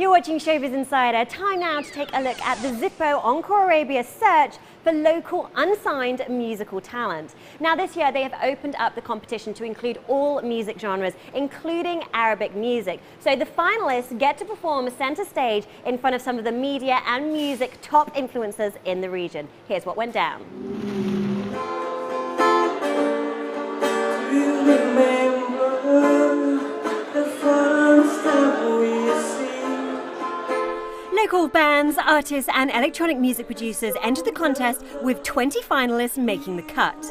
You're watching Showbiz Insider. Time now to take a look at the Zippo Encore Arabia search for local unsigned musical talent. Now this year they have opened up the competition to include all music genres, including Arabic music. So the finalists get to perform center stage in front of some of the media and music top influencers in the region. Here's what went down. Local bands, artists and electronic music producers entered the contest with 20 finalists making the cut.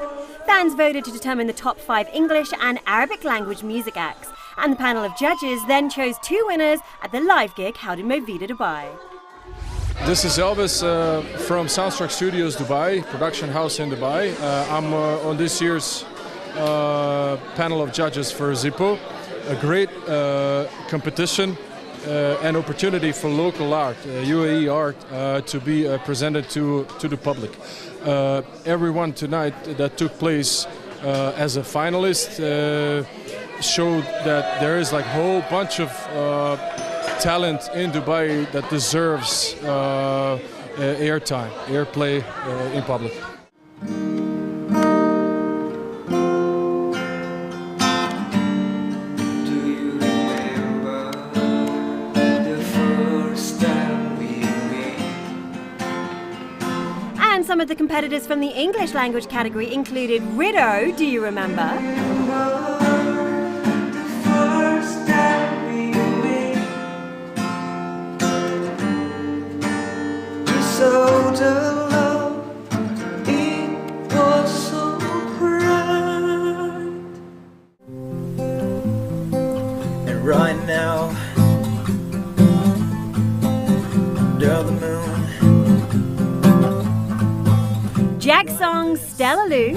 Fans voted to determine the top 5 English and Arabic language music acts, and the panel of judges then chose 2 winners at the live gig held in Movida, Dubai. This is Elvis from Soundtrack Studios Dubai, production house in Dubai. I'm on this year's panel of judges for Zippo, a great competition. An opportunity for local art, UAE art, to be presented to the public. Everyone tonight that took place as a finalist showed that there is like a whole bunch of talent in Dubai that deserves airtime, airplay in public. And some of the competitors from the English language category included Riddo, Do You Remember? And right now, under the moon, Jack's song Stella Lou,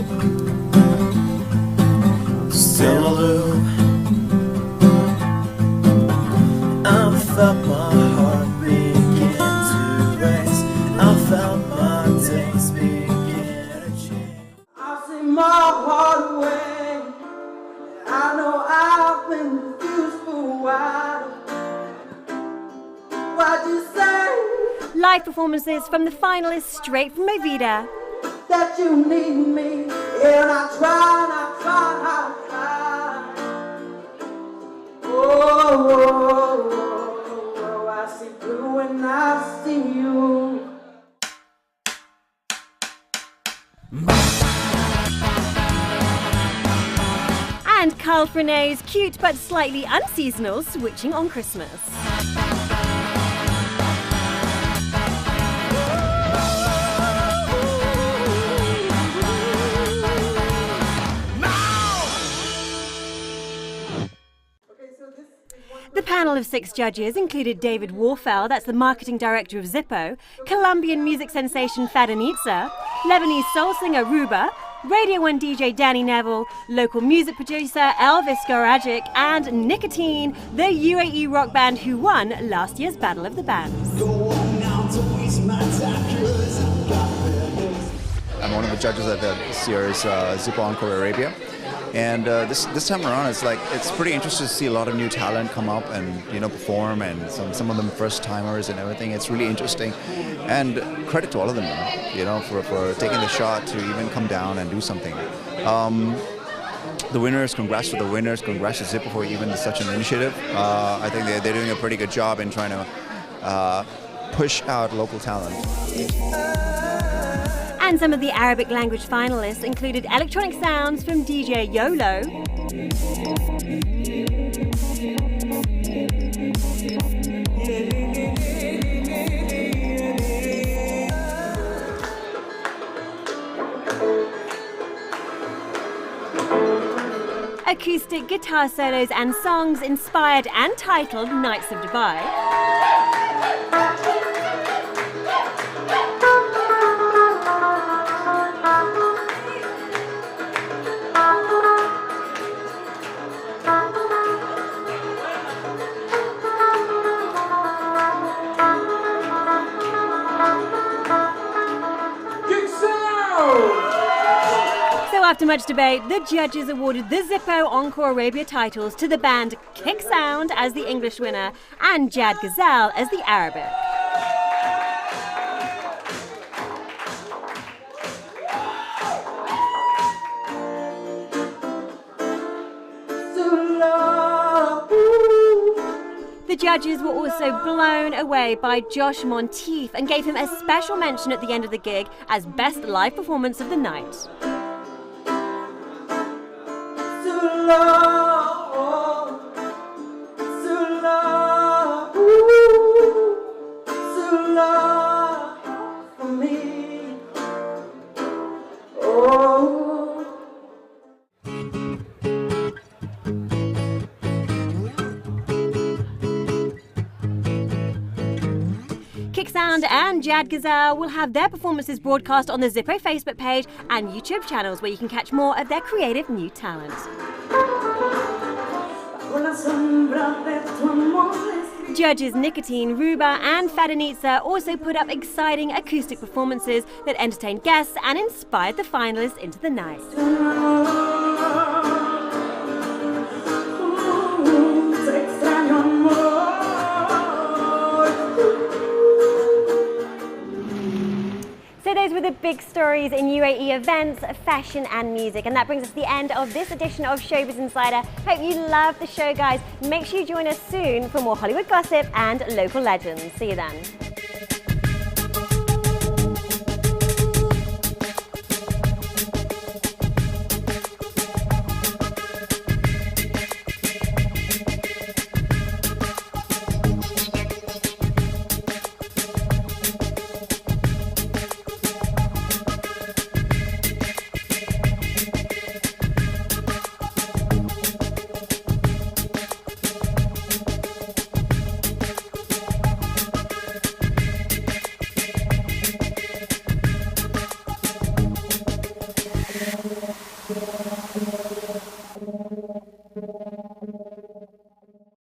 Stella Lou, I felt my heart begin to race, I felt my days begin to change. I've seen my heart away, I know I've been confused for a while. Why'd you say live performances from the finalists straight from Movida. that you need me? And I tried, oh, I see blue and I see you. And Carl Frenet's cute but slightly unseasonal Switching on Christmas. The panel of 6 judges included David Warfel, that's the marketing director of Zippo, Colombian music sensation Fadanitza, Lebanese soul singer Ruba, Radio 1 DJ Danny Neville, local music producer Elvis Goragic, and Nicotine, the UAE rock band who won last year's Battle of the Bands. I'm one of the judges at this year's Zippo Encore Arabia. And this time around, it's pretty interesting to see a lot of new talent come up and perform, and some of them first timers and everything. It's really interesting, and credit to all of them, for taking the shot to even come down and do something. The winners, congrats to the winners, congrats to Zippo for even such an initiative. I think they're doing a pretty good job in trying to push out local talent. And some of the Arabic language finalists included electronic sounds from DJ Yolo, acoustic guitar solos and songs inspired and titled Nights of Dubai, after much debate, the judges awarded the Zippo Encore Arabia titles to the band Kick Sound as the English winner and Jad Ghazal as the Arabic. The judges were also blown away by Josh Monteith and gave him a special mention at the end of the gig as best live performance of the night. Kick Sound and Jad Ghazal will have their performances broadcast on the Zippo Facebook page and YouTube channels where you can catch more of their creative new talent. Judges Nicotine, Ruba and Fadanitza also put up exciting acoustic performances that entertained guests and inspired the finalists into the night. So those were the big stories in UAE events, fashion and music, and that brings us to the end of this edition of Showbiz Insider. Hope you loved the show, guys. Make sure you join us soon for more Hollywood gossip and local legends. See you then.